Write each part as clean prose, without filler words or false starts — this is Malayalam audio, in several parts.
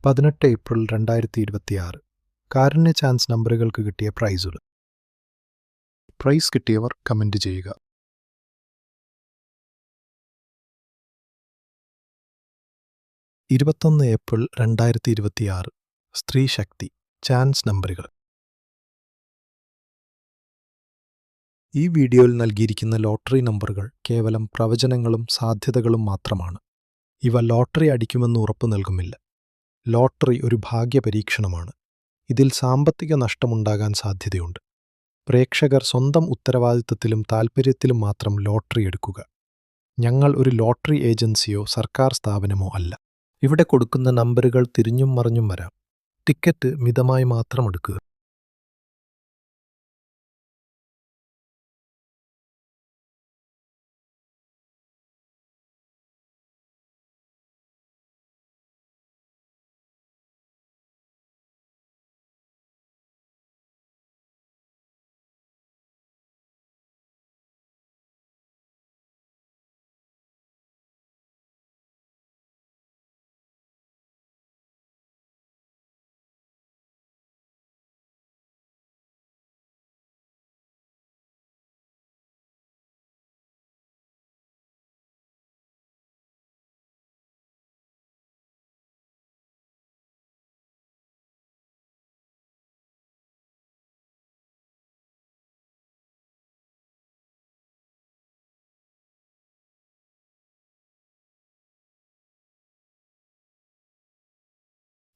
18 ഏപ്രിൽ 2026 കാരുണ്യ ചാൻസ് നമ്പറുകൾക്ക് കിട്ടിയ പ്രൈസുകൾ. പ്രൈസ് കിട്ടിയവർ കമന്റ് ചെയ്യുക. 21 ഏപ്രിൽ 2026 സ്ത്രീ ശക്തി ചാൻസ് നമ്പറുകൾ. ഈ വീഡിയോയിൽ നൽകിയിരിക്കുന്ന ലോട്ടറി നമ്പറുകൾ കേവലം പ്രവചനങ്ങളും സാധ്യതകളും മാത്രമാണ്. ഇവ ലോട്ടറി അടിക്കുമെന്ന് ഉറപ്പു നൽകുന്നില്ല. ലോട്ടറി ഒരു ഭാഗ്യപരീക്ഷണമാണ്. ഇതിൽ സാമ്പത്തിക നഷ്ടമുണ്ടാകാൻ സാധ്യതയുണ്ട്. പ്രേക്ഷകർ സ്വന്തം ഉത്തരവാദിത്തത്തിലും താൽപ്പര്യത്തിലും മാത്രം ലോട്ടറി എടുക്കുക. ഞങ്ങൾ ഒരു ലോട്ടറി ഏജൻസിയോ സർക്കാർ സ്ഥാപനമോ അല്ല. ഇവിടെ കൊടുക്കുന്ന നമ്പറുകൾ തിരിഞ്ഞും മറിഞ്ഞും വരാം. ടിക്കറ്റ് മിതമായി മാത്രം എടുക്കുക.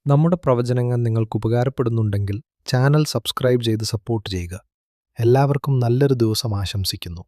നമ്മുടെ പ്രവചനങ്ങൾ നിങ്ങൾക്ക് ഉപകാരപ്പെടുന്നുണ്ടെങ്കിൽ ചാനൽ സബ്സ്ക്രൈബ് ചെയ്ത് സപ്പോർട്ട് ചെയ്യുക. എല്ലാവർക്കും നല്ലൊരു ദിവസം ആശംസിക്കുന്നു.